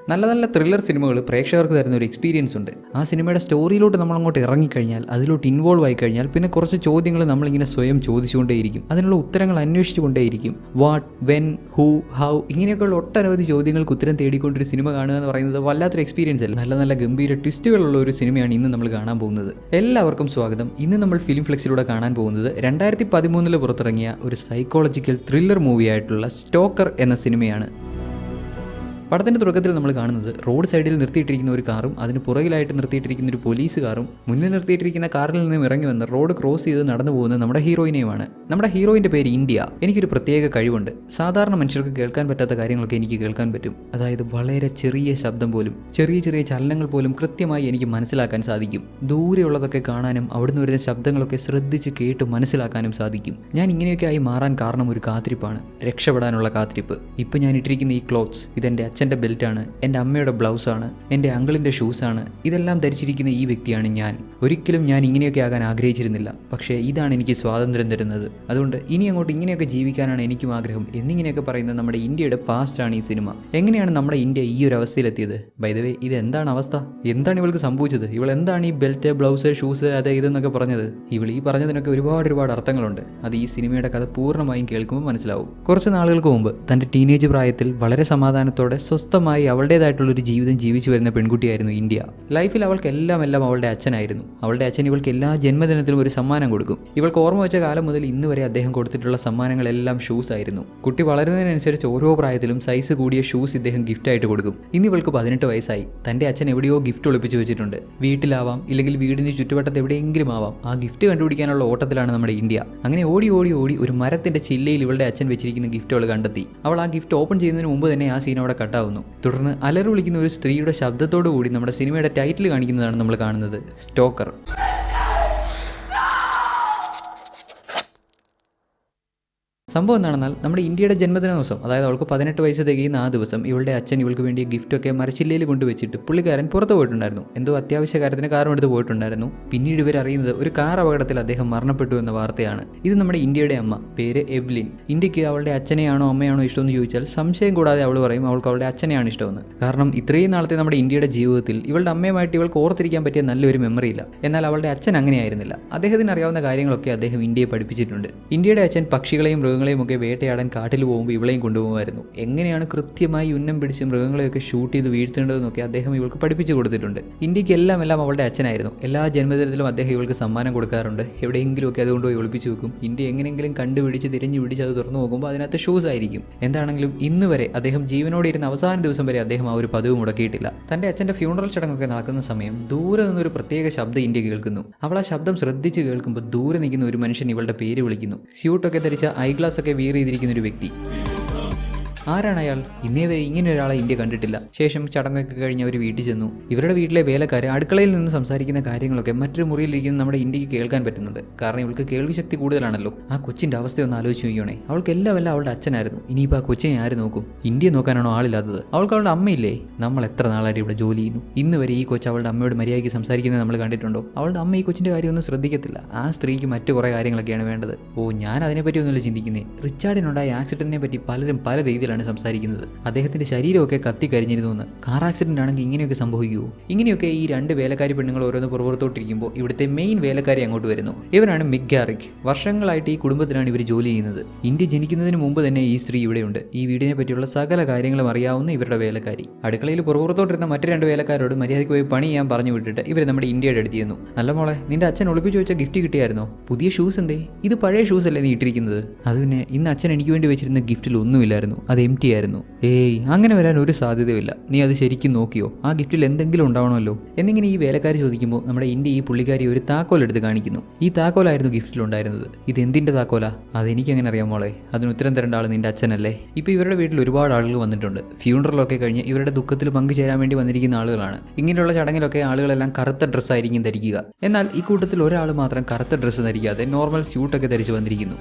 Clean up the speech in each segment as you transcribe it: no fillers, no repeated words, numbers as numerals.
നല്ല നല്ല ത്രില്ലർ സിനിമകൾ പ്രേക്ഷകർക്ക് തരുന്ന ഒരു എക്സ്പീരിയൻസ് ഉണ്ട്. ആ സിനിമയുടെ സ്റ്റോറിയിലോട്ട് നമ്മൾ അങ്ങോട്ട് ഇറങ്ങിക്കഴിഞ്ഞാൽ, അതിലോട്ട് ഇൻവോൾവ് ആയി കഴിഞ്ഞാൽ പിന്നെ കുറച്ച് ചോദ്യങ്ങൾ നമ്മളിങ്ങനെ സ്വയം ചോദിച്ചുകൊണ്ടേയിരിക്കും, അതിനുള്ള ഉത്തരങ്ങൾ അന്വേഷിച്ചുകൊണ്ടേയിരിക്കും. വാട്ട്, വെൻ, ഹൂ, ഹൗ, ഇങ്ങനെയൊക്കെയുള്ള ഒട്ടനവധി ചോദ്യങ്ങൾക്ക് ഉത്തരം തേടിക്കൊണ്ടൊരു സിനിമ കാണുക എന്ന് പറയുന്നത് വല്ലാത്തൊരു എക്സ്പീരിയൻസ് അല്ല. നല്ല നല്ല ഗംഭീര ട്വിസ്റ്റുകളുള്ള ഒരു സിനിമയാണ് ഇന്ന് നമ്മൾ കാണാൻ പോകുന്നത്. എല്ലാവർക്കും സ്വാഗതം. ഇന്ന് നമ്മൾ ഫിലിം ഫ്ലെക്സിലൂടെ കാണാൻ പോകുന്നത് 2013 പുറത്തിറങ്ങിയ ഒരു സൈക്കോളജിക്കൽ ത്രില്ലർ മൂവിയായിട്ടുള്ള സ്റ്റോക്കർ എന്ന സിനിമയാണ്. പടത്തിൻ്റെ തുടക്കത്തിൽ നമ്മൾ കാണുന്നത് റോഡ് സൈഡിൽ നിർത്തിയിട്ടിരിക്കുന്ന ഒരു കാറും അതിന് പുറകിലായിട്ട് നിർത്തിയിട്ടിരിക്കുന്ന ഒരു പോലീസ് കാറും മുന്നിൽ നിർത്തിയിട്ടിരിക്കുന്ന കാറിൽ നിന്നും ഇറങ്ങി വന്ന് റോഡ് ക്രോസ് ചെയ്ത് നടന്നു പോകുന്ന നമ്മുടെ ഹീറോയിനെയുമാണ്. നമ്മുടെ ഹീറോയിൻ്റെ പേര് ഇന്ത്യ. എനിക്കൊരു പ്രത്യേക കഴിവുണ്ട്. സാധാരണ മനുഷ്യർക്ക് കേൾക്കാൻ പറ്റാത്ത കാര്യങ്ങളൊക്കെ എനിക്ക് കേൾക്കാൻ പറ്റും. അതായത് വളരെ ചെറിയ ശബ്ദം പോലും, ചെറിയ ചെറിയ ചലനങ്ങൾ പോലും കൃത്യമായി എനിക്ക് മനസ്സിലാക്കാൻ സാധിക്കും. ദൂരെയുള്ളതൊക്കെ കാണാനും അവിടുന്ന് വരുന്ന ശബ്ദങ്ങളൊക്കെ ശ്രദ്ധിച്ച് കേട്ട് മനസ്സിലാക്കാനും സാധിക്കും. ഞാൻ ഇങ്ങനെയൊക്കെ ആയി മാറാൻ കാരണം ഒരു കാത്തിരിപ്പാണ്, രക്ഷപ്പെടാനുള്ള കാത്തിരിപ്പ്. ഇപ്പം ഞാൻ ഇട്ടിരിക്കുന്ന ഈ ക്ലോത്ത്സ് ഇതെൻ്റെ അച്ഛൻ്റെ ബെൽറ്റാണ്, എൻ്റെ അമ്മയുടെ ബ്ലൗസാണ്, എൻ്റെ അങ്കിളിൻ്റെ ഷൂസാണ്. ഇതെല്ലാം ധരിച്ചിരിക്കുന്ന ഈ വ്യക്തിയാണ് ഞാൻ. ഒരിക്കലും ഞാൻ ഇങ്ങനെയൊക്കെ ആകാൻ ആഗ്രഹിച്ചിരുന്നില്ല, പക്ഷേ ഇതാണ് എനിക്ക് സ്വാതന്ത്ര്യം തരുന്നത്. അതുകൊണ്ട് ഇനി അങ്ങോട്ട് ഇങ്ങനെയൊക്കെ ജീവിക്കാനാണ് എനിക്കും ആഗ്രഹം എന്നിങ്ങനെയൊക്കെ പറയുന്ന നമ്മുടെ ഇന്ത്യയുടെ പാസ്റ്റാണ് ഈ സിനിമ. എങ്ങനെയാണ് നമ്മുടെ ഇന്ത്യ ഈ ഒരു അവസ്ഥയിലെത്തിയത്? ബൈ ദ വേ, ഇത് എന്താണ് അവസ്ഥ? എന്താണ് ഇവൾക്ക് സംഭവിച്ചത്? ഇവൾ എന്താണ് ഈ ബെൽറ്റ്, ബ്ലൗസ്, ഷൂസ്, അത് ഇതെന്നൊക്കെ പറഞ്ഞത്? ഇവൾ ഈ പറഞ്ഞതിനൊക്കെ ഒരുപാട് അർത്ഥങ്ങളുണ്ട്. അത് ഈ സിനിമയുടെ കഥ പൂർണ്ണമായും കേൾക്കുമ്പോൾ മനസ്സിലാവും. കുറച്ച് നാളുകൾക്ക് മുമ്പ് തൻ്റെ ടീനേജ് പ്രായത്തിൽ വളരെ സമാധാനത്തോടെ സ്വസ്ഥമായി അവളുടേതായിട്ടുള്ളൊരു ജീവിതം ജീവിച്ചു വരുന്ന പെൺകുട്ടിയായിരുന്നു ഇന്ത്യ. ലൈഫിൽ അവൾക്ക് എല്ലാം അവളുടെ അച്ഛനായിരുന്നു. അവളുടെ അച്ഛൻ ഇവൾക്ക് എല്ലാ ജന്മദിനത്തിലും ഒരു സമ്മാനം കൊടുക്കും. ഇവൾക്ക് ഓർമ്മ വെച്ച കാലം മുതൽ ഇന്ന് വരെ അദ്ദേഹം കൊടുത്തിട്ടുള്ള സമ്മാനങ്ങളെല്ലാം ഷൂസ് ആയിരുന്നു. കുട്ടി വളരുന്നതിനനുസരിച്ച് ഓരോ പ്രായത്തിലും സൈസ് കൂടിയ ഷൂസ് ഇദ്ദേഹം ഗിഫ്റ്റായിട്ട് കൊടുക്കും. ഇന്ന് ഇവൾക്ക് 18 വയസ്സായി. തൻ്റെ അച്ഛൻ എവിടെയോ ഗിഫ്റ്റ് ഒളിപ്പിച്ച് വെച്ചിട്ടുണ്ട്. വീട്ടിലാവാം, ഇല്ലെങ്കിൽ വീടിന് ചുറ്റുവട്ടത്ത് എവിടെയെങ്കിലും ആവാം. ആ ഗിഫ്റ്റ് കണ്ടുപിടിക്കാനുള്ള ഓട്ടത്തിലാണ് നമ്മുടെ ഇന്ത്യ. അങ്ങനെ ഓടി ഒരു മരത്തിൻ്റെ ചില്ലയിൽ ഇവളുടെ അച്ഛൻ വെച്ചിരിക്കുന്ന ഗിഫ്റ്റ് അവൾ കണ്ടെത്തി. അവൾ ആ ഗിഫ്റ്റ് ഓപ്പൺ ചെയ്യുന്നതിന് മുമ്പ് തന്നെ ആ സീൻ അവിടെ കട്ടാവുന്നു. തുടർന്ന് അലറി വിളിക്കുന്ന ഒരു സ്ത്രീയുടെ ശബ്ദത്തോടു കൂടി നമ്മുടെ സിനിമയുടെ ടൈറ്റിൽ കാണിക്കുന്നതാണ് നമ്മൾ കാണുന്നത്, സ്റ്റോക്കർ. സംഭവം എന്താണെന്നാൽ നമ്മുടെ ഇന്ത്യയുടെ ജന്മദിന ദിവസം, അതായത് അവൾക്ക് 18 വയസ്സ് തികയുന്ന ആ ദിവസം ഇവളുടെ അച്ഛൻ ഇവൾക്ക് വേണ്ടി ഗിഫ്റ്റൊക്കെ മരച്ചില്ലയിൽ കൊണ്ടുവച്ചിട്ട് പുള്ളിക്കാരൻ പുറത്ത് പോയിട്ടുണ്ടായിരുന്നു. എന്തോ അത്യാവശ്യ കാര്യത്തിന് കാറും എടുത്ത് പോയിട്ടുണ്ടായിരുന്നു. പിന്നീട് ഇവർ അറിയുന്നത് ഒരു കാർ അപകടത്തിൽ അദ്ദേഹം മരണപ്പെട്ടു എന്ന വാർത്തയാണ്. ഇത് നമ്മുടെ ഇന്ത്യയുടെ അമ്മ, പേര് എവ്ലിൻ. ഇന്ത്യക്ക് അവളുടെ അച്ഛനെയാണോ അമ്മയാണോ ഇഷ്ടമെന്ന് ചോദിച്ചാൽ സംശയം കൂടാതെ അവൾ പറയും അവൾക്ക് അവളുടെ അച്ഛനെയാണ് ഇഷ്ടമെന്ന്. കാരണം ഇത്രയും നാളത്തെ നമ്മുടെ ഇന്ത്യയുടെ ജീവിതത്തിൽ ഇവളുടെ അമ്മയുമായിട്ട് ഇവൾക്ക് ഓർത്തിരിക്കാൻ പറ്റിയ നല്ലൊരു മെമ്മറി ഇല്ല. എന്നാൽ അവളുടെ അച്ഛൻ അങ്ങനെയായിരുന്നില്ല. അദ്ദേഹത്തിന് അറിയാവുന്ന കാര്യങ്ങളൊക്കെ അദ്ദേഹം ഇന്ത്യയെ പഠിപ്പിച്ചിട്ടുണ്ട്. ഇന്ത്യയുടെ അച്ഛൻ പക്ഷികളെയും മൃഗങ്ങളെയും ഒക്കെ വേട്ടയാടാൻ കാട്ടിൽ പോകുമ്പോൾ ഇവളെയും കൊണ്ടുപോകുമായിരുന്നു. എങ്ങനെയാണ് കൃത്യമായി ഉന്നം പിടിച്ച് മൃഗങ്ങളെയൊക്കെ ഷൂട്ട് ചെയ്ത് വീഴ്ത്തേണ്ടതെന്നൊക്കെ അദ്ദേഹം ഇവൾക്ക് പഠിപ്പിച്ചു കൊടുത്തിട്ടുണ്ട്. ഇന്ത്യക്ക് എല്ലാം അവളുടെ അച്ഛനായിരുന്നു. എല്ലാ ജന്മദിനത്തിലും അദ്ദേഹം ഇവൾക്ക് സമ്മാനം കൊടുക്കാറുണ്ട്. എവിടെയെങ്കിലുമൊക്കെ അതുകൊണ്ടുപോയി ഒളിപ്പിച്ച് വെക്കും. ഇന്ത്യ എങ്ങനെയെങ്കിലും കണ്ടുപിടിച്ച് തിരിഞ്ഞു പിടിച്ച് അത് തുറന്നു നോക്കുമ്പോൾ അതിനകത്ത് ഷൂസ് ആയിരിക്കും. എന്താണെങ്കിലും ഇന്ന് വരെ അദ്ദേഹം ജീവനോടെ ഇരുന്ന അവസാന ദിവസം വരെ അദ്ദേഹം ആ ഒരു പതിവ് മുടക്കിയിട്ടില്ല. തൻ്റെ അച്ഛൻ്റെ ഫ്യൂണറൽ ചടങ്ങൊക്കെ നടക്കുന്ന സമയം ദൂരെ നിന്നൊരു പ്രത്യേക ശബ്ദം ഇന്ത്യ കേൾക്കുന്നു. അവൾ ആ ശബ്ദം ശ്രദ്ധിച്ച് കേൾക്കുമ്പോൾ ദൂരെ നിൽക്കുന്ന ഒരു മനുഷ്യൻ ഇവളുടെ പേര് വിളിക്കുന്നു. സ്യൂട്ടൊക്കെ ധരിച്ച ഐഗ്ലാസ് ഒക്കെ വീർ ചെയ്തിരിക്കുന്ന ഒരു വ്യക്തി. ആരാണ് അയാൾ? ഇന്നേ വരെ ഇങ്ങനെ ഒരാളെ ഇന്ത്യ കണ്ടിട്ടില്ല. ശേഷം ചടങ്ങൊക്കെ കഴിഞ്ഞ് അവർ വീട്ടിൽ ചെന്നു. ഇവരുടെ വീട്ടിലെ വേലക്കാർ അടുക്കളയിൽ നിന്ന് സംസാരിക്കുന്ന കാര്യങ്ങളൊക്കെ മറ്റൊരു മുറിയിലിരിക്കുന്ന നമ്മുടെ ഇന്ത്യക്ക് കേൾക്കാൻ പറ്റുന്നുണ്ട്. കാരണം ഇവൾക്ക് കേൾവി ശക്തി കൂടുതലാണല്ലോ. ആ കൊച്ചിൻ്റെ അവസ്ഥയൊന്ന് ആലോചിച്ച് നോക്കിയോണേ. അവൾക്ക് എല്ലാം അവളുടെ അച്ഛനായിരുന്നു. ഇനിയിപ്പോൾ ആ കൊച്ചിനെ ആര് നോക്കും? ഇന്ത്യ നോക്കാനാണോ ആളില്ലാത്തത്? അവൾക്ക് അവളുടെ അമ്മയില്ലേ? നമ്മൾ എത്ര നാളായിട്ട് ഇവിടെ ജോലി ചെയ്യുന്നു. ഇന്ന് വരെ ഈ കൊച്ച് അവളുടെ അമ്മയോട് മര്യാദയ്ക്ക് സംസാരിക്കുന്നത് നമ്മൾ കണ്ടിട്ടുണ്ടോ? അവളുടെ അമ്മ ഈ കൊച്ചിൻ്റെ കാര്യമൊന്നും ശ്രദ്ധിക്കത്തില്ല. ആ സ്ത്രീക്ക് മറ്റു കുറേ കാര്യങ്ങളൊക്കെയാണ് വേണ്ടത്. ഞാൻ അതിനെപ്പറ്റി ഒന്നുമില്ല ചിന്തിക്കുന്നത്. റിച്ചാർഡിനുണ്ടായ ആക്സിഡന്റിനെ പറ്റി പലരും പല രീതിയിലാണ് സംസാരിക്കുന്നത്. അദ്ദേഹത്തിന്റെ ശരീരമൊക്കെ കത്തിക്കരിഞ്ഞിരുന്നു എന്ന്. കാർ ആക്സിഡന്റ് ആണെങ്കിൽ ഇങ്ങനെയൊക്കെ സംഭവിക്കുമോ? ഇങ്ങനെയൊക്കെ ഈ രണ്ട് വേലക്കാരി പെണ്ണുങ്ങൾ ഓരോന്ന് പുറത്തോട്ടിരിക്കുമ്പോൾ ഇവിടുത്തെ മെയിൻ വേലക്കാരി അങ്ങോട്ട് വരുന്നു. ഇവരാണ് മിക് ഗാറിക്. വർഷങ്ങളായിട്ട് ഈ കുടുംബത്തിലാണ് ഇവർ ജോലി ചെയ്യുന്നത്. ഇന്ത്യ ജനിക്കുന്നതിന് മുമ്പ് തന്നെ ഈ സ്ത്രീ ഇവിടെയുണ്ട്. ഈ വീടിനെ പറ്റിയുള്ള സകല കാര്യങ്ങളും അറിയാവുന്ന ഇവരുടെ വേലക്കാരി. അടുക്കളയിൽ പുറത്തോട്ടിരുന്ന മറ്റു രണ്ട് വേലക്കാരോട് മര്യാദയ്ക്ക് പോയി പണി ചെയ്യാൻ പറഞ്ഞു വിട്ടിട്ട് ഇവർ നമ്മുടെ ഇന്ത്യയുടെ അടുത്ത് ചെയ്യുന്നു. നല്ല മോളെ, നിന്റെ അച്ഛൻ ഒളിപ്പിച്ചു വെച്ച ഗിഫ്റ്റ് കിട്ടിയായിരുന്നോ? പുതിയ ഷൂസ് എന്തേ? ഇത് പഴയ ഷൂസ് അല്ലേ നീ ഇട്ടിരിക്കുന്നത്? അത് പിന്നെ ഇന്ന് അച്ഛൻ എനിക്ക് വേണ്ടി വെച്ചിരുന്ന ഗിഫ്റ്റിൽ ഒന്നുമില്ലായിരുന്നു. അത് എംറ്റി ആയിരുന്നു. അങ്ങനെ വരാൻ ഒരു സാധ്യതയില്ല. നീ അത് ശരിക്കും നോക്കിയോ? ആ ഗിഫ്റ്റിൽ എന്തെങ്കിലും ഉണ്ടാവണമല്ലോ എന്നിങ്ങനെ ഈ വേലക്കാരി ചോദിക്കുമ്പോൾ നമ്മുടെ ഇന്ത്യ ഈ പുള്ളിക്കാരി ഒരു താക്കോൽ എടുത്ത് കാണിക്കുന്നു. ഈ താക്കോലായിരുന്നു ഗിഫ്റ്റിലുണ്ടായിരുന്നത്. ഇത് എന്തിൻ്റെ താക്കോലാ? അതെനിക്കങ്ങനെ അറിയാം മോളെ. അതിന് ഉത്തരം തരേണ്ട ആൾ നിന്റെ അച്ഛനല്ലേ? ഇപ്പോൾ ഇവരുടെ വീട്ടിൽ ഒരുപാട് ആളുകൾ വന്നിട്ടുണ്ട്. ഫ്യൂണറലൊക്കെ കഴിഞ്ഞ് ഇവരുടെ ദുഃഖത്തിൽ പങ്കുചേരാൻ വേണ്ടി വന്നിരിക്കുന്ന ആളുകളാണ്. ഇങ്ങനെയുള്ള ചടങ്ങിലൊക്കെ ആളുകളെല്ലാം കറുത്ത ഡ്രസ്സായിരിക്കും ധരിക്കുക. എന്നാൽ ഈ കൂട്ടത്തിൽ ഒരാൾ മാത്രം കറുത്ത ഡ്രസ്സ് ധരിക്കാതെ നോർമൽ സ്യൂട്ടൊക്കെ ധരിച്ച് വന്നിരിക്കുന്നു.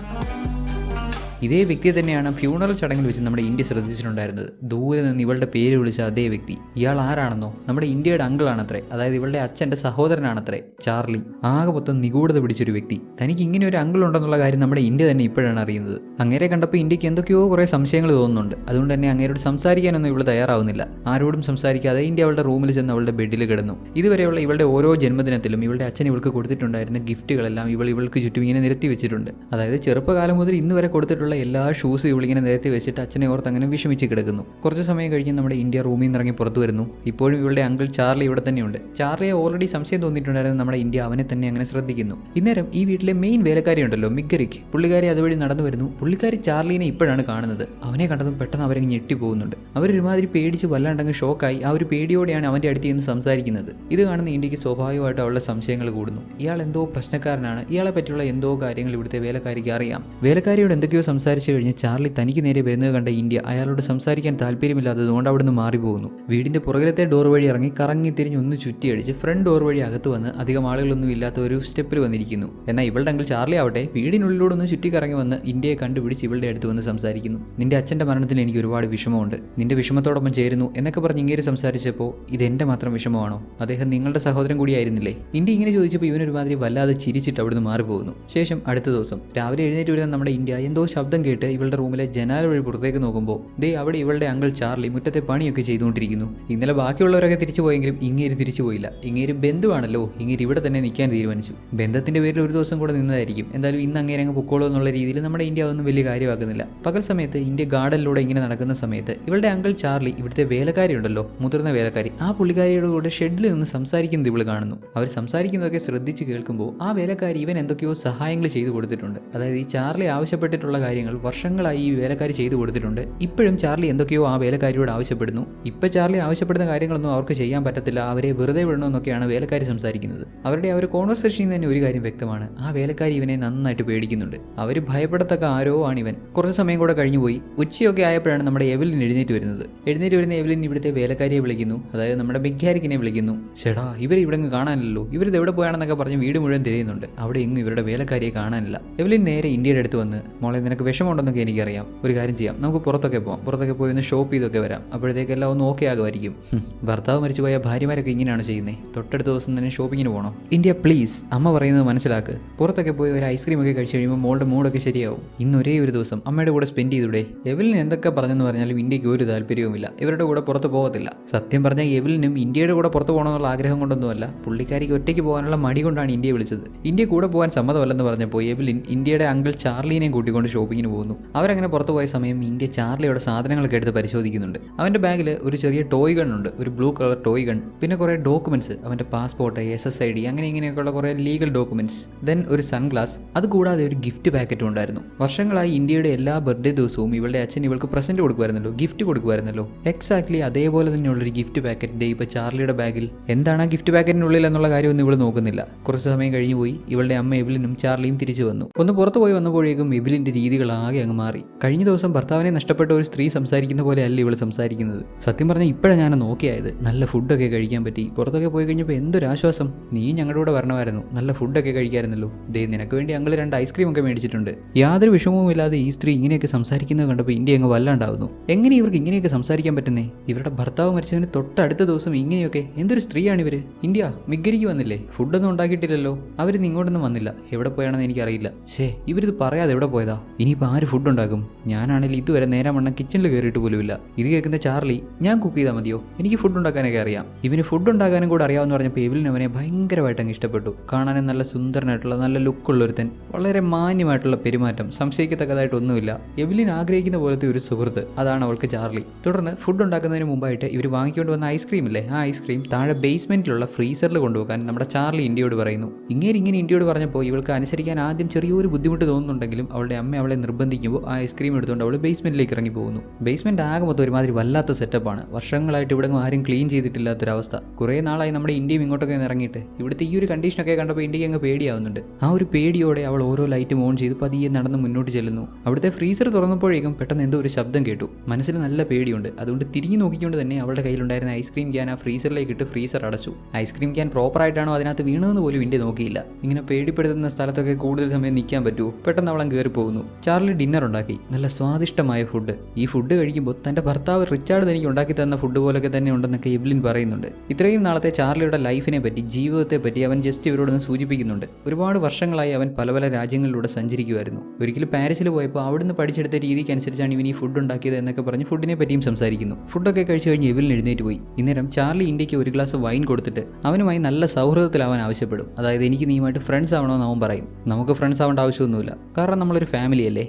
ഇതേ വ്യക്തിയെ തന്നെയാണ് ഫ്യൂണറൽ ചടങ്ങിൽ വെച്ച് നമ്മുടെ ഇന്ത്യ ശ്രദ്ധിച്ചിട്ടുണ്ടായിരുന്നത്. ദൂരെ നിന്ന് ഇവളുടെ പേര് വിളിച്ച അതേ വ്യക്തി. ഇയാൾ ആരാണെന്നോ? നമ്മുടെ ഇന്ത്യയുടെ അങ്കിളാണത്രേ. അതായത് ഇവളുടെ അച്ഛൻ്റെ സഹോദരനാണത്രേ ചാർലി. ആകെ മൊത്തം നിഗൂഢത പിടിച്ചൊരു വ്യക്തി. തനിക്ക് ഇങ്ങനെ ഒരു അങ്കിൾ ഉണ്ടെന്നുള്ള കാര്യം നമ്മുടെ ഇന്ത്യ തന്നെ ഇപ്പോഴാണ് അറിയുന്നത്. അങ്ങേരെ കണ്ടപ്പോൾ ഇന്ത്യക്ക് എന്തൊക്കെയോ കുറേ സംശയങ്ങൾ തോന്നുന്നുണ്ട്. അതുകൊണ്ട് തന്നെ അങ്ങേരോട് സംസാരിക്കാനൊന്നും ഇവൾ തയ്യാറാവുന്നില്ല. ആരോടും സംസാരിക്കാതെ ഇന്ത്യ അവളുടെ റൂമിൽ ചെന്ന് അവളുടെ ബെഡിൽ കിടന്നു. ഇതുവരെയുള്ള ഇവളുടെ ഓരോ ജന്മദിനത്തിലും ഇവളുടെ അച്ഛൻ ഇവൾക്ക് കൊടുത്തിട്ടുണ്ടായിരുന്ന ഗിഫ്റ്റുകളെല്ലാം ഇവൾക്ക് ചുറ്റും ഇങ്ങനെ നിരത്തി വെച്ചിട്ടുണ്ട്. അതായത് ചെറുപ്പകാലം മുതൽ ഇന്ന് വരെ കൊടുത്തിട്ടുള്ള എല്ലാ ഷൂസും ഇവളിങ്ങനെ നിരത്തി വെച്ചിട്ട് അച്ഛനെ ഓർത്ത് അങ്ങനെ വിഷമിച്ച് കിടക്കുന്നു. കുറച്ച് സമയം കഴിഞ്ഞ് നമ്മുടെ ഇന്ത്യ റൂമിൽ നിന്ന് ഇറങ്ങി പുറത്തു വരുന്നു. ഇപ്പോഴും ഇവളുടെ അങ്കിൾ ചാർലി ഇവിടെ തന്നെയുണ്ട്. ചാർലിയെ ഓൾറെഡി സംശയം തോന്നിയിട്ടുണ്ടായിരുന്നു. നമ്മുടെ ഇന്ത്യ അവനെ തന്നെ അങ്ങനെ ശ്രദ്ധിക്കുന്നു. ഇന്നേരം ഈ വീട്ടിലെ മെയിൻ വേലക്കാരി ഉണ്ടല്ലോ മിഗ്ഗറിക്ക്, പുള്ളിക്കാരി അതുവഴി നടന്നു വരുന്നു. പുള്ളിക്കാരി ചാർലിനെ ഇപ്പോഴാണ് കാണുന്നത്. അവനെ കണ്ടതും പെട്ടെന്ന് അവരങ്ങ് ഞെട്ടിപ്പോകുന്നുണ്ട്. അവരൊരുമാതിരി പേടിച്ച് വല്ലാണ്ടങ്ങ് ഷോക്കായി ആ ഒരു പേടിയോടെയാണ് അവൻ്റെ അടുത്ത് നിന്ന് സംസാരിക്കുന്നത്. ഇത് കാണുന്ന ഇന്ത്യക്ക് സ്വാഭാവികമായിട്ട് അവളുടെ സംശയങ്ങൾ കൂടുന്നു. ഇയാൾ എന്തോ പ്രശ്നക്കാരനാണ്, ഇയാളെ പറ്റിയുള്ള എന്തോ കാര്യങ്ങൾ ഇവിടുത്തെ വേലക്കാരിക്ക് അറിയാം. വേലക്കാരിയോട് എന്തൊക്കെയോ സംസാരിച്ചു കഴിഞ്ഞ് ചാർലി തനിക്ക് നേരെ വരുന്നത് കണ്ട ഇന്ത്യ അയാളോട് സംസാരിക്കാൻ താല്പര്യമില്ലാത്തതുകൊണ്ട് അവിടുന്ന് മാറിപ്പോകുന്നു. വീടിന്റെ പുറകിലത്തെ ഡോർ വഴി ഇറങ്ങി കറങ്ങി തിരിഞ്ഞ് ഒന്ന് ചുറ്റിയടിച്ച് ഫ്രണ്ട് ഡോർ വഴി അകത്ത് വന്ന് അധികം ആളുകളൊന്നും ഇല്ലാത്ത ഒരു സ്റ്റെപ്പിൽ വന്നിരിക്കുന്നു. എന്നാൽ ഇവളുടെ അങ്കിൾ ചാർലി ആവട്ടെ വീടിനുള്ളിലൂടെ ഒന്ന് ചുറ്റിക്കറങ്ങി വന്ന് ഇന്ത്യയെ കണ്ടുപിടിച്ച് ഇവളുടെ അടുത്ത് വന്ന് സംസാരിക്കുന്നു. നിന്റെ അച്ഛൻ്റെ മരണത്തിൽ എനിക്ക് ഒരുപാട് വിഷമമുണ്ട്, നിന്റെ വിഷമത്തോടൊപ്പം ചേരുന്നു എന്നൊക്കെ പറഞ്ഞ് ഇങ്ങനെ സംസാരിച്ചപ്പോൾ ഇതെന്റെ മാത്രം വിഷമമാണോ? അദ്ദേഹം നിങ്ങളുടെ സഹോദരൻ കൂടിയായിരുന്നില്ലേ? ഇന്ത്യ ഇങ്ങനെ ചോദിച്ചപ്പോൾ ഇവനൊരുമാതിരി വല്ലാതെ ചിരിച്ചിട്ട് അവിടുന്ന് മാറിപ്പോകുന്നു. ശേഷം അടുത്ത ദിവസം രാവിലെ എഴുന്നേറ്റ് വരുന്ന നമ്മുടെ ഇന്ത്യ എന്തോ ശബ്ദം കേട്ട് ഇവളുടെ റൂമിലെ ജനാല വഴി പുറത്തേക്ക് നോക്കുമ്പോൾ ദേ അവിടെ ഇവളുടെ അങ്കിൾ ചാർലി മുറ്റത്തെ പണിയൊക്കെ ചെയ്തുകൊണ്ടിരിക്കുന്നു. ഇന്നലെ ബാക്കിയുള്ളവരൊക്കെ തിരിച്ചു പോയെങ്കിലും ഇങ്ങേര് തിരിച്ചു പോയില്ല. ഇങ്ങേര് ബന്ധുവാണല്ലോ, ഇങ്ങേര് ഇവിടെ തന്നെ നിൽക്കാൻ തീരുമാനിച്ചു. ബന്ധത്തിന്റെ പേരിൽ ഒരു ദിവസം കൂടെ നിന്നതായിരിക്കും. എന്തായാലും ഇന്ന് അങ്ങേരെ അങ്ങ് പൊക്കോളൂ എന്നുള്ള രീതിയിൽ നമ്മുടെ ഇന്ത്യ അതൊന്നും വലിയ കാര്യമാക്കുന്നില്ല. പകൽ സമയത്ത് ഇന്ത്യ ഗാർഡനിലൂടെ ഇങ്ങനെ നടക്കുന്ന സമയത്ത് ഇവളുടെ അങ്കിൾ ചാർലി ഇവിടുത്തെ വേലക്കാരി ഉണ്ടല്ലോ, മുതിർന്ന വേലക്കാരി, ആ പുള്ളിക്കാരിയുടെ കൂടെ ഷെഡിൽ നിന്ന് സംസാരിക്കുന്നത് ഇവള് കാണുന്നു. അവർ സംസാരിക്കുന്നതൊക്കെ ശ്രദ്ധിച്ച് കേൾക്കുമ്പോൾ ആ വേലക്കാരി ഇവൻ എന്തൊക്കെയോ സഹായങ്ങൾ ചെയ്തു കൊടുത്തിട്ടുണ്ട്. അതായത് ഈ ചാർലി ആവശ്യപ്പെട്ടിട്ടുള്ള കാര്യങ്ങൾ വർഷങ്ങളായി ഈ വേലക്കാരി ചെയ്തു കൊടുത്തിട്ടുണ്ട്. ഇപ്പോഴും ചാർലി എന്തൊക്കെയോ ആ വേലക്കാരിയോട് ആവശ്യപ്പെടുന്നു. ഇപ്പം ചാർലി ആവശ്യപ്പെടുന്ന കാര്യങ്ങളൊന്നും അവർക്ക് ചെയ്യാൻ പറ്റത്തില്ല, അവരെ വെറുതെ വിടണമെന്നൊക്കെയാണ് വേലക്കാരി സംസാരിക്കുന്നത്. അവരുടെ ആ ഒരു കോൺവെർസേഷനിൽ തന്നെ ഒരു കാര്യം വ്യക്തമാണ്, ആ വേലക്കാരി ഇവനെ നന്നായിട്ട് പേടിക്കുന്നുണ്ട്. അവർ ഭയപ്പെടത്തക്ക ആരോ ആണ് ഇവൻ. കുറച്ച് സമയം കൂടെ കഴിഞ്ഞു പോയി. ഉച്ചയൊക്കെ ആയപ്പോഴാണ് നമ്മുടെ എവലിൻ എഴുന്നേറ്റ് വരുന്നത്. എഴുന്നേറ്റ് വരുന്ന എവലിൻ ഇവിടുത്തെ വേലക്കാരിയെ വിളിക്കുന്നു, അതായത് നമ്മുടെ ബിഗ്ഗാരിക്കിനെ വിളിക്കുന്നു. ഷെടാ ഇവർ ഇവിടെ കാണാനില്ലല്ലോ, ഇവരിത് എവിടെ പോയാണെന്നൊക്കെ പറഞ്ഞ് വീട് മുഴുവൻ തിരയുന്നുണ്ട്. അവിടെ എങ്ങും ഇവരുടെ വേലക്കാരിയെ കാണാനില്ല. എവലിൻ നേരെ ഇന്ത്യയുടെ അടുത്ത് വന്ന്, മോളെ നിനക്ക് വിഷമമുണ്ടെന്നൊക്കെ എനിക്കറിയാം, ഒരു കാര്യം ചെയ്യാം, നമുക്ക് പുറത്തൊക്കെ പോകാം, പുറത്തൊക്കെ പോയി ഒന്ന് ഷോപ്പ് ചെയ്തൊക്കെ വരാം, അപ്പോഴത്തേക്കെല്ലാം ഒന്ന് ഓക്കെ ആകുമായിരിക്കും. ഭർത്താവ് മരിച്ചുപോയ ഭാര്യമാരൊക്കെ ഇങ്ങനെയാണ് ചെയ്യുന്നത്, തൊട്ടടുത്ത ദിവസം തന്നെ ഷോപ്പിങ്ങിന് പോകണം. ഇന്ത്യ പ്ലീസ്, അമ്മ പറയുന്നത് മനസ്സിലാക്ക്, പുറത്തൊക്കെ പോയി ഒരു ഐസ്ക്രീം ഒക്കെ കഴിച്ചു കഴിയുമ്പോൾ മോളുടെ മൂഡൊക്കെ ശരിയാവും. ഇന്ന് ഒരേ ഒരു ദിവസം അമ്മയുടെ കൂടെ സ്പെൻഡ് ചെയ്തൂടെ? എവലിന് എന്തൊക്കെ പറഞ്ഞെന്ന് പറഞ്ഞാലും ഇന്ത്യക്ക് ഒരു താല്പര്യവുമില്ല, ഇവരുടെ കൂടെ പുറത്ത് പോകത്തില്ല. സത്യം പറഞ്ഞാൽ എവലിനും ഇന്ത്യയുടെ കൂടെ പുറത്ത് പോകണമെന്നുള്ള ആഗ്രഹം കൊണ്ടൊന്നുമല്ല, പുള്ളിക്കാരിക്ക് ഒറ്റയ്ക്ക് പോകാനുള്ള മടി കൊണ്ടാണ് ഇന്ത്യയെ വിളിച്ചത്. ഇന്ത്യ കൂടെ പോകാൻ സമ്മതമല്ലെന്ന് പറഞ്ഞപ്പോൾ എവലിൻ ഇന്ത്യയുടെ അങ്കിൾ ചാർലിനെയും കൂട്ടിക്കൊണ്ട് ഷോപ്പിങ്ങിന് പോകുന്നു. അവരങ്ങനെ പുറത്തു പോയ സമയം ഇന്ത്യ ചാർലിയുടെ സാധനങ്ങളൊക്കെ എടുത്ത് പരിശോധിക്കുന്നുണ്ട്. അവൻ്റെ ബാഗിൽ ഒരു ചെറിയ ടോയ് ഗൺ ഉണ്ട്, ഒരു ബ്ലൂ കളർ ടോയ് ഗൺ, പിന്നെ കുറേ ഡോക്യുമെന്റ്സ്, അവൻ്റെ പാസ്പോർട്ട്, SSID, അങ്ങനെ ഇങ്ങനെയൊക്കെയുള്ള കുറേ ലീഗൽ ഡോക്യുമെന്റ്സ്, ദെൻ ഒരു സൺഗ്ലാസ്, അതുകൂടാതെ ഒരു ഗിഫ്റ്റ് പാക്കറ്റും ഉണ്ടായിരുന്നു. വർഷങ്ങളായി ഇന്ത്യയുടെ എല്ലാ ബർത്ത്ഡേ ദിവസവും ഇവളുടെ അച്ഛൻ ഇവൾക്ക് പ്രസന്റ് കൊടുക്കുമായിരുന്നല്ലോ, ഗിഫ്റ്റ് കൊടുക്കുമായിരുന്നല്ലോ. എക്സാക്ട്ലി അതേപോലെ തന്നെയുള്ളൊരു ഗിഫ്റ്റ് പാക്കറ്റ് ദേ ഇപ്പോൾ ചാർലിയുടെ ബാഗിൽ. എന്താണ് ആ ഗിഫ്റ്റ് പാക്കറ്റിനുള്ളിൽ എന്നുള്ള കാര്യമൊന്നും ഇവൾ നോക്കുന്നില്ല. കുറച്ച് സമയം കഴിഞ്ഞു പോയി. ഇവളുടെ അമ്മ എവലിനും ചാർലിയും തിരിച്ചു വന്നു. ഒന്ന് പുറത്തു പോയി വന്നപ്പോഴേക്കും എവലിന്റെ രീതികൾ ആകെ അങ്ങ് മാറി. കഴിഞ്ഞ ദിവസം ഭർത്താവിനെ നഷ്ടപ്പെട്ട ഒരു സ്ത്രീ സംസാരിക്കുന്ന പോലെ അല്ല ഇവൾ സംസാരിക്കുന്നത്. സത്യം പറഞ്ഞാൽ ഇപ്പോഴാണ് ഞാൻ നോക്കിയായത്. നല്ല ഫുഡൊക്കെ കഴിക്കാൻ പറ്റി. പുറത്തൊക്കെ പോയി കഴിഞ്ഞപ്പോൾ എന്തൊരാശ്വാസം. നീ ഞങ്ങളുടെ കൂടെ വരണമായിരുന്നു, നല്ല ഫുഡൊക്കെ കഴിക്കാമായിരുന്നല്ലോ. ദേ നിനക്ക് വേണ്ടി അങ്കിൾ 2 ഐസ്ക്രീം ഒക്കെ മേടിച്ചിട്ടുണ്ട്. യാതൊരു വിഷമവും ഇല്ലാതെ ഈ സ്ത്രീ ഇങ്ങനെയൊക്കെ സംസാരിക്കുന്നത് കണ്ടപ്പോൾ ഇന്ത്യ അങ്ങ് വല്ലാണ്ടാവുന്നു. എങ്ങനെ ഇവർക്ക് ഇങ്ങനെയൊക്കെ സംസാരിക്കാൻ പറ്റുന്നേ? ഇവരുടെ ഭർത്താവ് മരിച്ചതിന് തൊട്ടടുത്ത ദിവസം ഇങ്ങനെയൊക്കെ. എന്തൊരു സ്ത്രീയാണ് ഇവര്. ഇന്ത്യ മിഗ്ഗരിക്ക് വന്നില്ലേ? ഫുഡൊന്നും ഉണ്ടാക്കിയിട്ടില്ലല്ലോ. അവരിന്ന് ഇങ്ങോട്ടൊന്നും വന്നില്ല. എവിടെ പോയാണെന്ന് എനിക്കറിയില്ല. ഇവരിത് പറയാതെ എവിടെ പോയതാ? ഇനിയിപ്പോൾ ആര് ഫുഡ് ഉണ്ടാക്കും? ഞാനാണെങ്കിൽ ഇതുവരെ നേരാമണ്ണം കിച്ചണിൽ കയറിയിട്ട് പോലുമില്ല. ഇത് കേൾക്കുന്ന ചാർലി, ഞാൻ കുക്ക് ചെയ്താൽ മതിയോ? എനിക്ക് ഫുഡ് ഉണ്ടാക്കാനൊക്കെ അറിയാം. ഇവന് ഫുഡ് ഉണ്ടാക്കാനും കൂടെ അറിയാമെന്ന് പറഞ്ഞപ്പോൾ എവലിന് അവനെ ഭയങ്കരമായിട്ട് അങ്ങ് ഇഷ്ടപ്പെട്ടു. കാണാനും നല്ല സുന്ദരനായിട്ടുള്ള നല്ല ലുക്കുള്ളൊരുത്തൻ, വളരെ മാന്യമായിട്ടുള്ള പെരുമാറ്റം, സംശയിക്കത്തക്കതായിട്ടൊന്നുമില്ല. എവലിൻ ആഗ്രഹിക്കുന്ന പോലത്തെ ഒരു സുഹൃത്ത്, അതാണ് അവൾക്ക് ചാർലി. തുടർന്ന് ഫുഡ് ഉണ്ടാക്കുന്നതിന് മുമ്പായിട്ട് ഇവർ വാങ്ങിക്കൊണ്ട് വന്ന ഐസ്ക്രീം ഇല്ലേ, ആ ഐസ്ക്രീം താഴെ ബേസ്മെന്റിലുള്ള ഫ്രീസറിൽ കൊണ്ടുപോകാൻ നമ്മുടെ ചാർലി ഇന്ത്യയോട് പറയുന്നു. ഇങ്ങനെ ഇന്ത്യയോട് പറഞ്ഞപ്പോൾ ഇവൾക്ക് അനുസരിക്കാൻ ആദ്യം ചെറിയൊരു ബുദ്ധിമുട്ട് തോന്നുന്നുണ്ടെങ്കിലും അവളുടെ അമ്മ അവളെ നിർബന്ധിക്കുമ്പോൾ ആ ഐസ്ക്രീം എടുത്തുകൊണ്ട് അവൾ ബേസ്മെന്റിലേക്ക് ഇറങ്ങി പോകുന്നു. ബേസ്മെന്റ് ആകെ മൊത്തം ഒരുമാതിരി വല്ലാത്ത സെറ്റപ്പാണ്. വർഷങ്ങളായിട്ട് ഇവിടെ ആരും ക്ലീൻ ചെയ്തിട്ടില്ലാത്തൊരവസ്ഥ. കുറേ നാളായി നമ്മുടെ ഇന്ത്യയും ഇങ്ങോട്ടൊക്കെ ഇറങ്ങിയിട്ട് ഇവിടുത്തെ ഈ ഒരു കണ്ടീഷനൊക്കെ കണ്ടപ്പോൾ ഇന്ത്യക്ക് അങ്ങ് പേടിയാവുന്നുണ്ട്. ആ ഒരു പേടിയോടെ അവൾ ഓരോ ലൈറ്റും ഓൺ ചെയ്ത് പതിയെ നടന്ന് മുന്നോട്ട് ചെല്ലുന്നു. അവിടുത്തെ ഫ്രീസർ തുറന്നപ്പോഴേക്കും പെട്ടെന്ന് എന്തോ ഒരു ശബ്ദം കേട്ടു. മനസ്സിൽ നല്ല പേടിയുണ്ട്. അതുകൊണ്ട് തിരിഞ്ഞു നോക്കിക്കൊണ്ട് തന്നെ അവളുടെ കയ്യിലുണ്ടായിരുന്ന ഐസ്ക്രീം ക്യാൻ ആ ഫ്രീസറിലേക്ക് ഇട്ട് ഫ്രീസർ അടച്ചു. ഐസ്ക്രീം ക്യാൻ പ്രോപ്പറായിട്ടാണോ അതിനകത്ത് വീണതെന്ന് പോലും ഇന്ത്യ നോക്കിയില്ല. ഇങ്ങനെ പേടിപ്പെടുത്തുന്ന സ്ഥലത്തൊക്കെ കൂടുതൽ സമയം നിൽക്കാൻ പറ്റുമോ? പെട്ടെന്ന് അവളെ കയറി പോകുന്നു. ചാർലി ഡിന്നർ ഉണ്ടാക്കി. നല്ല സ്വാദിഷ്ടമായ ഫുഡ്. ഈ ഫുഡ് കഴിക്കുമ്പോൾ തൻ്റെ ഭർത്താവ് റിച്ചാർഡ് തനിക്ക് ഉണ്ടാക്കി തന്ന ഫുഡ് പോലൊക്കെ തന്നെ ഉണ്ടെന്നൊക്കെ എവ്ലിൻ പറയുന്നുണ്ട്. ഇത്രയും നാളത്തെ ചാർലിയുടെ ലൈഫിനെ പറ്റി, ജീവിതത്തെ പറ്റി അവൻ ജസ്റ്റ് ഇവരോടൊന്ന് സൂചിപ്പിക്കുന്നുണ്ട്. ഒരുപാട് വർഷങ്ങളായി അവൻ പല പല രാജ്യങ്ങളിലൂടെ സഞ്ചരിക്കുമായിരുന്നു. ഒരിക്കലും പാരീസിൽ പോയപ്പോൾ അവിടുന്ന് പഠിച്ചെടുത്ത രീതിക്ക് അനുസരിച്ചാണ് ഇവൻ ഈ ഫുഡ് ഉണ്ടാക്കിയത് എന്നൊക്കെ പറഞ്ഞ് ഫുഡിനെ പറ്റിയും സംസാരിക്കുന്നു. ഫുഡൊക്കെ കഴിച്ചു കഴിഞ്ഞ് എവ്ലിൻ എഴുന്നേറ്റ് പോയി. ഇന്നേരം ചാർലി ഇന്ത്യക്ക് ഒരു ഗ്ലാസ് വൈൻ കൊടുത്തിട്ട് അവനുമായി നല്ല സൗഹൃദത്തിലാവാൻ ആവശ്യപ്പെടും. അതായത് എനിക്ക് നീയുമായിട്ട് ഫ്രണ്ട്സ് ആവണമെന്ന് അവൻ പറയും. നമുക്ക് ഫ്രണ്ട്സ് ആവേണ്ട ആവശ്യമൊന്നുമില്ല, കാരണം നമ്മളൊരു ഫാമിലി അല്ലേ.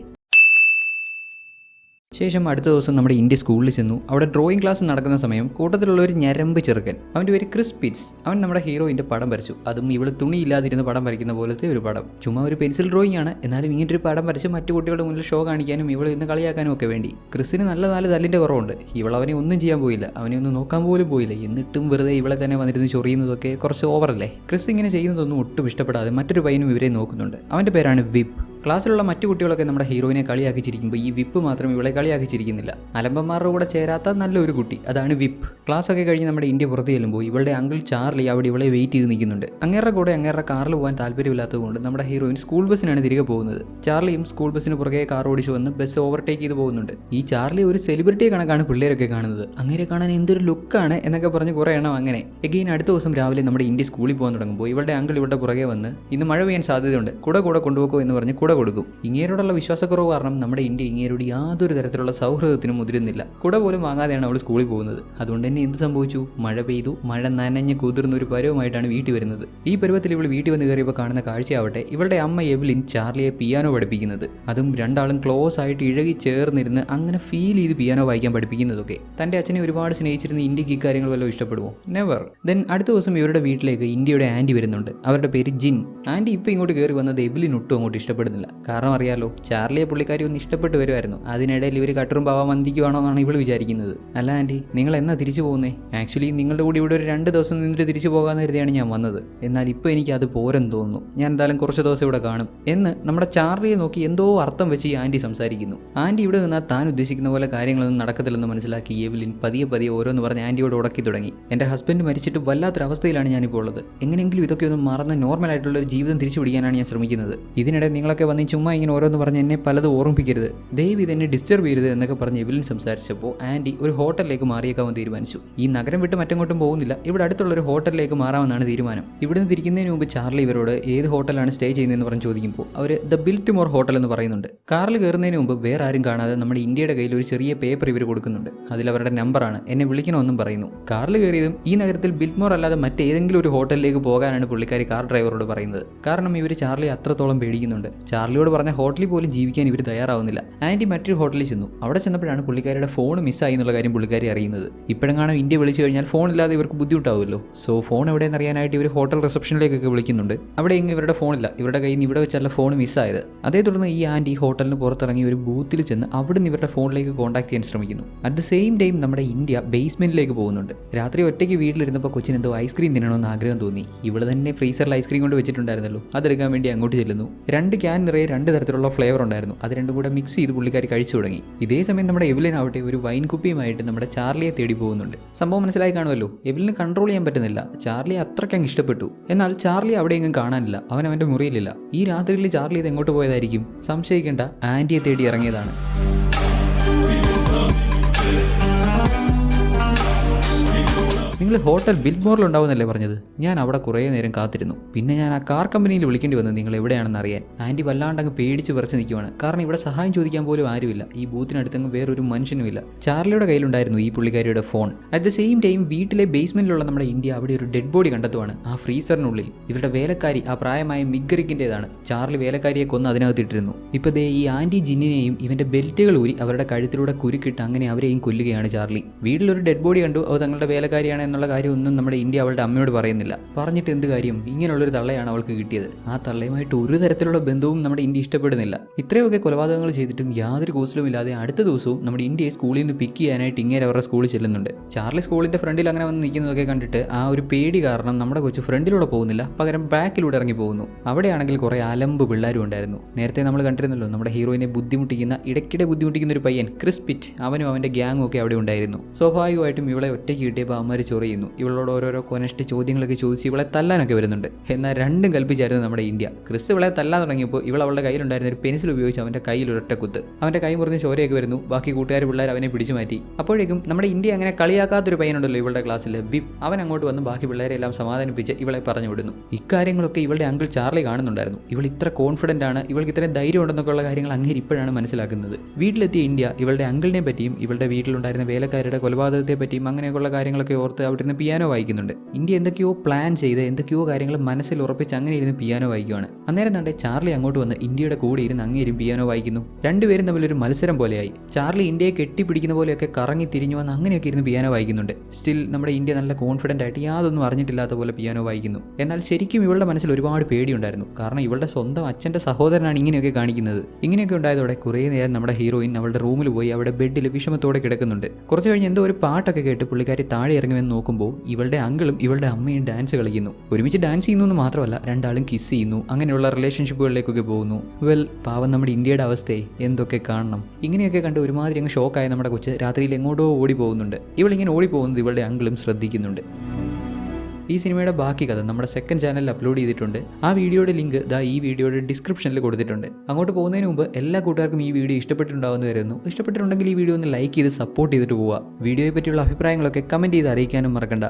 ശേഷം അടുത്ത ദിവസം നമ്മുടെ ഇന്ത്യ സ്കൂളിൽ ചെന്നു. അവിടെ ഡ്രോയിങ് ക്ലാസ് നടക്കുന്ന സമയം കൂട്ടത്തിലുള്ള ഒരു ഞരമ്പ് ചെറുക്കൻ, അവൻ്റെ പേര് ക്രിസ് പിറ്റ്സ്, അവൻ നമ്മുടെ ഹീറോയിൻ്റെ പടം വരച്ചു. അതും ഇവള് തുണിയില്ലാതിരുന്ന് പടം വരയ്ക്കുന്ന പോലത്തെ ഒരു പടം. ചുമ്മാ ഒരു പെൻസിൽ ഡ്രോയിങ് ആണ്, എന്നാലും ഇങ്ങനൊരു പടം വരച്ച് മറ്റു കുട്ടികളുടെ മുന്നിൽ ഷോ കാണിക്കാനും ഇവളെ ഇന്ന് കളിയാക്കാനും ഒക്കെ വേണ്ടി. ക്രിസിന് നല്ല 4 തല്ലിൻ്റെ കുറവുണ്ട്. ഇവളവനെ ഒന്നും ചെയ്യാൻ പോയില്ല, അവനെ ഒന്നും നോക്കാൻ പോലും പോയില്ല. എന്നിട്ടും വെറുതെ ഇവളെ തന്നെ വന്നിരുന്ന് ചൊറിയുന്നതൊക്കെ കുറച്ച് ഓവറല്ലേ. ക്രിസ് ഇങ്ങനെ ചെയ്യുന്നതൊന്നും ഒട്ടും ഇഷ്ടപ്പെടാതെ മറ്റൊരു പയ്യനും ഇവരെ നോക്കുന്നുണ്ട്. അവൻ്റെ പേരാണ് വിപ്പ്. ക്ലാസ്സിലുള്ള മറ്റു കുട്ടികളൊക്കെ നമ്മുടെ ഹീറോയിനെ കളിയാക്കിച്ചിരിക്കുമ്പോൾ ഈ വിപ്പ് മാത്രം ഇവളെ കളിയാക്കിച്ചിരിക്കുന്നില്ല. അലമ്പന്മാരുടെ കൂടെ ചേരാത്ത നല്ലൊരു കുട്ടി, അതാണ് വിപ്പ്. ക്ലാസ് ഒക്കെ കഴിഞ്ഞ് നമ്മുടെ ഇന്ത്യ പുറത്ത് ചെല്ലുമ്പോൾ ഇവളുടെ അങ്കിൾ ചാർലി അവിടെ ഇവളെ വെയിറ്റ് ചെയ്ത് നിൽക്കുന്നുണ്ട്. അങ്ങേരുടെ കൂടെ അങ്ങേരുടെ കാറിൽ പോകാൻ താല്പര്യമില്ലാത്തതുകൊണ്ട് നമ്മുടെ ഹീറോയിൻ സ്കൂൾ ബസ്സിനാണ് തിരികെ പോകുന്നത്. ചാർലിയും സ്കൂൾ ബസ്സിന് പുറകെ കാർ ഓടിച്ചു വന്ന് ബസ് ഓവർടേക്ക് ചെയ്ത് പോകുന്നുണ്ട്. ഈ ചാർലി ഒരു സെലിബ്രിറ്റിയെ കണക്കാണ് പിള്ളേരൊക്കെ കാണുന്നത്. അങ്ങനെ കാണാൻ എന്തൊരു ലുക്കാണ് എന്നൊക്കെ പറഞ്ഞ് കുറേ എണ്ണം. അങ്ങനെ എഗെയിൻ അടുത്ത ദിവസം രാവിലെ നമ്മുടെ ഇന്ത്യ സ്കൂളിൽ പോകാൻ തുടങ്ങുമ്പോൾ ഇവളുടെ അങ്കിൾ ഇവളുടെ പുറകെ വന്ന് ഇന്ന് മഴ പെയ്യാൻ സാധ്യതയുണ്ട്, കൂടെ കൊണ്ടുപോക്കോ എന്ന് പറഞ്ഞ് കൂടെ കൊടുക്കും. ഇങ്ങേരോടുള്ള വിശ്വാസക്കുറവ് കാരണം നമ്മുടെ ഇന്ത്യ ഇങ്ങേരോട് യാതൊരു തരത്തിലുള്ള സൗഹൃദത്തിനും മുതിരുന്നില്ല. കുട പോലും വാങ്ങാതെയാണ് അവൾ സ്കൂളിൽ പോകുന്നത്. അതുകൊണ്ട് തന്നെ എന്ത് സംഭവിച്ചു? മഴ പെയ്തു. മഴ നനഞ്ഞ് കുതിർന്ന ഒരു പരുവമായിട്ടാണ് വീട്ടിൽ വരുന്നത്. ഈ പരുവത്തിൽ ഇവൾ വീട്ടിൽ വന്ന് കയറിയപ്പോൾ കാണുന്ന കാഴ്ചയാവട്ടെ ഇവളുടെ അമ്മ എവ്ലിൻ ചാർലിയെ പിയാനോ പഠിപ്പിക്കുന്നത്. അതും രണ്ടാളും ക്ലോസ് ആയിട്ട് ഇഴകി ചേർന്നിരുന്ന് അങ്ങനെ ഫീൽ ചെയ്ത് പിയാനോ വായിക്കാൻ പഠിപ്പിക്കുന്നതൊക്കെ. തൻ്റെ അച്ഛനെ ഒരുപാട് സ്നേഹിച്ചിരുന്ന ഇന്ത്യക്ക് ഇക്കാര്യങ്ങൾ വല്ലതും ഇഷ്ടപ്പെടുമോ? നെവർ. ദെൻ അടുത്ത ദിവസം ഇവരുടെ വീട്ടിലേക്ക് ഇന്ത്യയുടെ ആൻറ്റി വരുന്നുണ്ട്. അവരുടെ പേര് ജിൻ. ആൻറ്റി ഇപ്പോൾ ഇങ്ങോട്ട് കയറി വന്നത് എവ്ലിൻ ഒട്ടും അങ്ങോട്ട് ഇഷ്ടപ്പെടുന്നില്ല. കാരണം അറിയാലോ, ചാർലിയെ പുള്ളിക്കാരി ഒന്ന് ഇഷ്ടപ്പെട്ട് വരുമായിരുന്നു. അതിനിടയിൽ ഇവർ കട്ടറും പാവാൻ വന്നിരിക്കുവാണോ എന്നാണ് ഇവൾ വിചാരിക്കുന്നത്. അല്ല ആൻറ്റി, നിങ്ങൾ എന്നാ തിരിച്ചു പോകുന്നേ? ആക്ച്വലി നിങ്ങളുടെ കൂടി ഇവിടെ ഒരു 2 ദിവസം നിന്നിട്ട് തിരിച്ചു പോകാമെന്ന് കരുതിയാണ് ഞാൻ വന്നത്. എന്നാൽ ഇപ്പോൾ എനിക്ക് അത് പോരെന്ന് തോന്നുന്നു. ഞാൻ എന്തായാലും കുറച്ച് ദിവസം ഇവിടെ കാണും എന്ന് നമ്മുടെ ചാർലിയെ നോക്കി എന്തോ അർത്ഥം വെച്ച് ഈ ആൻറ്റി സംസാരിക്കുന്നു. ആൻറ്റി ഇവിടെ നിന്നാൽ താൻ ഉദ്ദേശിക്കുന്ന പോലെ കാര്യങ്ങളൊന്നും നടക്കത്തില്ലെന്ന് മനസ്സിലാക്കി എവ്ലിൻ പതിയെ ഓരോന്ന് പറഞ്ഞ് ആൻറ്റിയോട് ഉടക്കി തുടങ്ങി. എൻ്റെ ഹസ്ബൻഡ് മരിച്ചിട്ട് വല്ലാത്തൊരവസ്ഥയിലാണ് ഞാനിപ്പോൾ ഉള്ളത്. എങ്ങനെയെങ്കിലും ഇതൊക്കെ ഒന്ന് മറന്ന് നോർമലായിട്ടുള്ള ഒരു ജീവിതം തിരിച്ചു പിടിക്കാനാണ് ഞാൻ ശ്രമിക്കുന്നത്. ഇതിനിടെ നിങ്ങളൊക്കെ വന്ന് ചുമ്മാ ഇങ്ങനെ ഓരോന്ന് പറഞ്ഞ് എന്നെ പലതും ഓർമ്മിപ്പിക്കരുത്, ദയവ് ഇതെന്നെ ഡിസ്റ്റർബ് ചെയ്യരുത് എന്നൊക്കെ പറഞ്ഞ് എവ്ലിൻ സംസാരിച്ചപ്പോൾ ആൻറ്റി ഒരു ഹോട്ടലിലേക്ക് മാറിയേക്കാവാൻ തീരുമാനിച്ചു. ഈ നഗരം വിട്ട് മറ്റെങ്ങോട്ടും പോകുന്നില്ല, ഇവിടെ അടുത്തുള്ള ഒരു ഹോട്ടലിലേക്ക് മാറാമെന്നാണ് തീരുമാനം. ഇവിടുന്ന് തിരിക്കുന്നതിന് മുമ്പ് ചാർലി ഇവരോട് ഏത് ഹോട്ടലാണ് സ്റ്റേ ചെയ്യുന്നതെന്ന് പറഞ്ഞ് ചോദിക്കുമ്പോൾ അവർ ദ ബിൽറ്റ്മോർ ഹോട്ടൽ എന്ന് പറയുന്നുണ്ട്. കാറിൽ കയറുന്നതിന് മുമ്പ് വേറെ ആരും കാണാതെ നമ്മുടെ ഇന്ത്യയുടെ കയ്യിൽ ഒരു ചെറിയ പേപ്പർ ഇവർ കൊടുക്കുന്നുണ്ട്. അതിൽ അവരുടെ നമ്പറാണ്, എന്നെ വിളിക്കണമെന്നും പറയുന്നു. കാറിൽ കയറിയതും ഈ നഗരത്തിൽ ബിൽറ്റ്മോർ അല്ലാതെ മറ്റേതെങ്കിലും ഒരു ഹോട്ടലിലേക്ക് പോകാനാണ് പുള്ളിക്കാരി കാർ ഡ്രൈവറോട് പറയുന്നത്. കാരണം ഇവർ ചാർലി അത്രത്തോളം പേടിക്കുന്നുണ്ട്. ചാർലിയോട് പറഞ്ഞ ഹോട്ടലിൽ പോലും ജീവിക്കാൻ ഇവർ തയ്യാറാവുന്നില്ല. ആൻറ്റി മറ്റൊരു ഹോട്ടലിൽ ചെന്നു. അവിടെ ചെന്നപ്പോഴാണ് പുള്ളിക്കാരിയുടെ ഫോൺ മിസ്സായി എന്നുള്ള കാര്യം പുള്ളിക്കാരി അറിയുന്നത്. ഇപ്പോഴെങ്ങാണോ ഇന്ത്യ വിളിച്ചു കഴിഞ്ഞാൽ ഫോണില്ലാതെ ഇവർക്ക് ബുദ്ധിമുട്ടാവുമല്ലോ. സോ ഫോൺ എവിടെയെന്ന് അറിയാനായിട്ട് ഇവർ ഹോട്ടൽ റിസപ്ഷനിലേക്കൊക്കെ വിളിക്കുന്നുണ്ട്. അവിടെ എങ്ങും ഇവരുടെ ഫോണില്ല. ഇവരുടെ കയ്യിൽ നിന്ന് ഇവിടെ വെച്ചല്ല ഫോൺ മിസ്സായത്. അതേ തുടർന്ന് ഈ ആൻറ്റി ഹോട്ടലിന് പുറത്തിറങ്ങി ഒരു ബൂത്തിൽ ചെന്ന് അവിടെ നിന്ന് ഇവരുടെ ഫോണിലേക്ക് കോൺടാക്ട് ചെയ്യാൻ ശ്രമിക്കുന്നു. അറ്റ് ദ സെയിം ടൈം നമ്മുടെ ഇന്ത്യ ബേസ്മെന്റിലേക്ക് പോകുന്നുണ്ട്. രാത്രി ഒറ്റയ്ക്ക് വീട്ടിലിരുന്നപ്പോൾ കൊച്ചിന് എന്തോ ഐസ്ക്രീം തിന്നണമെന്ന് ആഗ്രഹം തോന്നി. ഇവള് തന്നെ ഫ്രീസറിൽ ഐസ്ക്രീം കൊണ്ട് വെച്ചിട്ടുണ്ടായിരുന്നല്ലോ, അതെടുക്കാൻ വേണ്ടി അങ്ങോട്ട് ചെല്ലുന്നു. 2 ക്യാൻ നിറയെ 2 തരത്തിലുള്ള ഫ്ലേവർ ഉണ്ടായിരുന്നു. അത് രണ്ടും കൂടെ മിക്സ് ചെയ്ത് പുള്ളിക്കാരി കഴിച്ചു തുടങ്ങി. ഇതേ സമയം നമ്മുടെ എവ്ലിൻ ആവട്ടെ ഒരു വൈൻ കുപ്പിയുമായിട്ട് നമ്മുടെ ചാർലിയെ തേടി പോകുന്നുണ്ട്. സംഭവം മനസ്സിലായി കാണുമല്ലോ, എവ്ലിന് കൺട്രോൾ ചെയ്യാൻ പറ്റുന്നില്ല. ചാർലി അത്രയ്ക്കങ്ങ് ഇഷ്ടപ്പെട്ടു. എന്നാൽ ചാർലി അവിടെയെങ്കിലും കാണാനില്ല, അവൻ്റെ മുറിയിലില്ല. ഈ രാത്രിയിൽ ചാർലി ഇത് എങ്ങോട്ട് പോയതായിരിക്കും? സംശയിക്കേണ്ട, ആൻറ്റിയെ തേടി ഇറങ്ങിയതാണ്. നിങ്ങൾ ഹോട്ടൽ ബിൽറ്റ്മോറിലുണ്ടാവുന്നല്ലേ പറഞ്ഞത്? ഞാൻ അവിടെ കുറേ നേരം കാത്തിരുന്നു. പിന്നെ ഞാൻ ആ കാർ കമ്പനിയിൽ വിളിക്കേണ്ടി വന്നു നിങ്ങൾ എവിടെയാണെന്ന് അറിയാൻ. ആൻറ്റി വല്ലാണ്ടങ്ങ് പേടിച്ച് വിറച്ച് നിൽക്കുവാണ്. കാരണം ഇവിടെ സഹായം ചോദിക്കാൻ പോലും ആരുമില്ല. ഈ ബൂത്തിനടുത്തങ്ങ് വേറൊരു മനുഷ്യനുമില്ല. ചാർലിയുടെ കയ്യിലുണ്ടായിരുന്നു ഈ പുള്ളിക്കാരിയുടെ phone. At the same time വീട്ടിലെ ബേസ്മെന്റിലുള്ള നമ്മുടെ ഇന്ത്യ അവിടെ ഒരു ഡെഡ് ബോഡി കണ്ടെത്തുവാണ്. ആ ഫ്രീസറിനുള്ളിൽ ഇവരുടെ വേലക്കാരി, ആ പ്രായമായ മിഗ്ഗറിക്കിൻ്റെതാണ്. ചാർലി വേലക്കാരിയെ കൊന്ന് അതിനകത്തിട്ടിരുന്നു. ഇപ്പോൾ ദേ ഈ ആൻറ്റി ജിന്നിനെയും ഇവൻ്റെ ബെൽറ്റുകൾ ഊരി അവരുടെ കഴുത്തിലൂടെ കുരുക്കിട്ട് അങ്ങനെ അവരെയും കൊല്ലുകയാണ് ചാർലി. വീട്ടിലൊരു ഡെഡ് ബോഡി കണ്ടു, അത് തങ്ങളുടെ വേലക്കാരിയാണ് എന്നുള്ള കാര്യമൊന്നും നമ്മുടെ ഇന്ത്യ അവളുടെ അമ്മയോട് പറയുന്നില്ല. പറഞ്ഞിട്ട് എന്ത് കാര്യം? ഇങ്ങനെയുള്ളൊരു തള്ളയാണ് അവൾക്ക് കിട്ടിയത്. ആ തള്ളയുമായിട്ട് ഒരു തരത്തിലുള്ള ബന്ധവും നമ്മുടെ ഇന്ത്യ ഇഷ്ടപ്പെടുന്നില്ല. ഇത്രയൊക്കെ കൊലപാതകങ്ങൾ ചെയ്തിട്ടും യാതൊരു കൂസലും ഇല്ലാതെ അടുത്ത ദിവസവും നമ്മുടെ ഇന്ത്യയെ സ്കൂളിൽ നിന്ന് പിക്ക് ചെയ്യാനായിട്ട് ഇങ്ങനെ അവരുടെ സ്കൂളിൽ ചെല്ലുന്നുണ്ട്. ചാർലി സ്കൂളിന്റെ ഫ്രണ്ടിൽ അങ്ങനെ വന്ന് നിൽക്കുന്നതൊക്കെ കണ്ടിട്ട് ആ ഒരു പേടി കാരണം നമ്മുടെ കൊച്ചു ഫ്രണ്ടിലൂടെ പോകുന്നില്ല, പകരം ബാക്കിലൂടെ ഇറങ്ങി പോകുന്നു. അവിടെയാണെങ്കിൽ കുറെ അലമ്പ് പിള്ളേരും ഉണ്ടായിരുന്നു. നേരത്തെ നമ്മൾ കണ്ടിരുന്നല്ലോ നമ്മുടെ ഹീറോയിനെ ഇടയ്ക്കിടെ ബുദ്ധിമുട്ടിക്കുന്ന ഒരു പയ്യൻ ക്രിസ് പിറ്റ്, അവനും അവന്റെ ഗ്യാങ്ങും ഒക്കെ അവിടെ ഉണ്ടായിരുന്നു. സ്വാഭാവികമായിട്ടും ഇവളെ ഒറ്റയ്ക്ക് കിട്ടിയപ്പോൾ അമ്മമാർ ചൊറിയുന്നു. ഇവളോട് ഓരോരോ കൊനഷ്ട് ചോദ്യങ്ങളൊക്കെ ചോദിച്ച് ഇവളെ തല്ലാനൊക്കെ വരുന്നുണ്ട്. എന്നാൽ രണ്ടും കൽപ്പിച്ചായിരുന്നു നമ്മുടെ ഇന്ത്യ. ക്രിസ് ഇവളെ തല്ലാൻ തുടങ്ങിയപ്പോൾ ഇവൾ അവളുടെ കയ്യിലുണ്ടായിരുന്ന ഒരു പെൻസിൽ ഉപയോഗിച്ച് അവൻ്റെ കയ്യിൽ ഒരൊറ്റ കുത്ത്. അവൻ്റെ കൈ മുറിഞ്ഞ് ചോരയൊക്കെ വരുന്നു. ബാക്കി പിള്ളേർ അവനെ പിടിച്ചു മാറ്റി. അപ്പോഴേക്കും നമ്മുടെ ഇന്ത്യ അങ്ങനെ കളിയാക്കാത്തൊരു പയ്യനുണ്ടല്ലോ ഇവളുടെ ക്ലാസ്സിൽ, വിപ്, അവൻ അങ്ങോട്ട് വന്ന് ബാക്കി പിള്ളേരെ എല്ലാം സമാധാനിപ്പിച്ച് ഇവളെ പറഞ്ഞു വിടുന്നു. ഇക്കാര്യങ്ങളൊക്കെ ഇവളുടെ അങ്കിൾ ചാർലി കാണുന്നുണ്ടായിരുന്നു. ഇവൾ ഇത്ര കോൺഫിഡൻ്റ് ആണ്, ഇവൾക്ക് ഇത്രയും ധൈര്യം ഉണ്ടെന്നൊക്കെയുള്ള കാര്യങ്ങൾ അങ്ങേര് ഇപ്പോഴാണ് മനസ്സിലാക്കുന്നത്. വീട്ടിലെത്തിയ ഇന്ത്യ ഇവളുടെ അങ്കിളിനെ പറ്റിയും ഇവളുടെ വീട്ടിലുണ്ടായിരുന്ന വേലക്കാരുടെ കൊലപാതകത്തെ പറ്റിയും അങ്ങനെയൊക്കെയുള്ള കാര്യങ്ങളൊക്കെ ഓർത്ത് അവിടെ ഇരുന്ന് പിയാനോ വായിക്കുന്നുണ്ട്. ഇന്ത്യ എന്തൊക്കെയോ പ്ലാൻ ചെയ്ത് എന്തൊക്കെയോ കാര്യങ്ങൾ മനസ്സിൽ ഉറപ്പിച്ച് അങ്ങനെ ഇരുന്ന് പിയാനോ വായിക്കുകയാണ്. അന്നേരം തന്നെ ചാർലി അങ്ങോട്ട് വന്ന് ഇന്ത്യയുടെ കൂടെ ഇരുന്ന് അങ്ങേരും പിയാനോ വായിക്കുന്നു. രണ്ടുപേരും തമ്മിലൊരു മത്സരം പോലെയായി. ചാർലി ഇന്ത്യയെ കെട്ടിപ്പിടിക്കുന്ന പോലെയൊക്കെ കറങ്ങി തിരിഞ്ഞു വന്ന് അങ്ങനെയൊക്കെ ഇരുന്ന് പിയാനോ വായിക്കുന്നുണ്ട്. സ്റ്റിൽ നമ്മുടെ ഇന്ത്യ നല്ല കോൺഫിഡൻ്റ് ആയിട്ട് യാതൊന്നും അറിഞ്ഞിട്ടില്ലാത്ത പോലെ പിയാനോ വായിക്കുന്നു. എന്നാൽ ശരിക്കും ഇവളുടെ മനസ്സിൽ ഒരുപാട് പേടിയുണ്ടായിരുന്നു. കാരണം ഇവളുടെ സ്വന്തം അച്ഛൻ്റെ സഹോദരനാണ് ഇങ്ങനെയൊക്കെ കാണിക്കുന്നത്. ഇങ്ങനെയൊക്കെ ഉണ്ടായതോടെ കുറേ നേരം നമ്മുടെ ഹീറോയിൻ അവളുടെ റൂമിൽ പോയി അവിടെ ബെഡിൽ വിഷമത്തോടെ കിടക്കുന്നുണ്ട്. കുറച്ച് കഴിഞ്ഞ് എന്തോ ഒരു പാട്ടൊക്കെ കേട്ട് പുള്ളിക്കാരി താഴെ ഇറങ്ങുമെന്ന് നോക്കുമ്പോൾ ഇവളുടെ അങ്കിളും ഇവളുടെ അമ്മയും ഡാൻസ് കളിക്കുന്നു. ഒരുമിച്ച് ഡാൻസ് ചെയ്യുന്നു എന്ന് മാത്രമല്ല രണ്ടാളും കിസ് ചെയ്യുന്നു. അങ്ങനെയുള്ള റിലേഷൻഷിപ്പുകളിലേക്കൊക്കെ പോകുന്നു. വെൽ, പാവം നമ്മുടെ ഇന്ത്യയുടെ അവസ്ഥയെ എന്തൊക്കെ കാണണം. ഇങ്ങനെയൊക്കെ കണ്ട് ഒരുമാതിരി അങ്ങ് ഷോക്കായ നമ്മുടെ കൊച്ച് രാത്രിയിൽ എങ്ങോട്ടോ ഓടി പോകുന്നുണ്ട്. ഇവളിങ്ങനെ ഓടിപ്പോകുന്നത് ഇവളുടെ അങ്കിളും ശ്രദ്ധിക്കുന്നുണ്ട്. ഈ സിനിമയുടെ ബാക്കി കഥ നമ്മുടെ സെക്കൻഡ് ചാനലിൽ അപ്ലോഡ് ചെയ്തിട്ടുണ്ട്. ആ വീഡിയോയുടെ ലിങ്ക് ഈ വീഡിയോയുടെ ഡിസ്ക്രിപ്ഷനിൽ കൊടുത്തിട്ടുണ്ട്. അങ്ങോട്ട് പോകുന്നതിന് മുമ്പ് എല്ലാ കൂട്ടുകാർക്കും ഈ വീഡിയോ ഇഷ്ടപ്പെട്ടിട്ടുണ്ടാവുമെന്ന് കരുതുന്നു. ഇഷ്ടപ്പെട്ടിട്ടുണ്ടെങ്കിൽ ഈ വീഡിയോ ഒന്ന് ലൈക്ക് ചെയ്ത് സപ്പോർട്ട് ചെയ്തിട്ട് പോവുക. വീഡിയോയെ പറ്റിയുള്ള അഭിപ്രായങ്ങളൊക്കെ കമൻറ്റ് ചെയ്ത് അറിയിക്കാനും മറക്കണ്ട.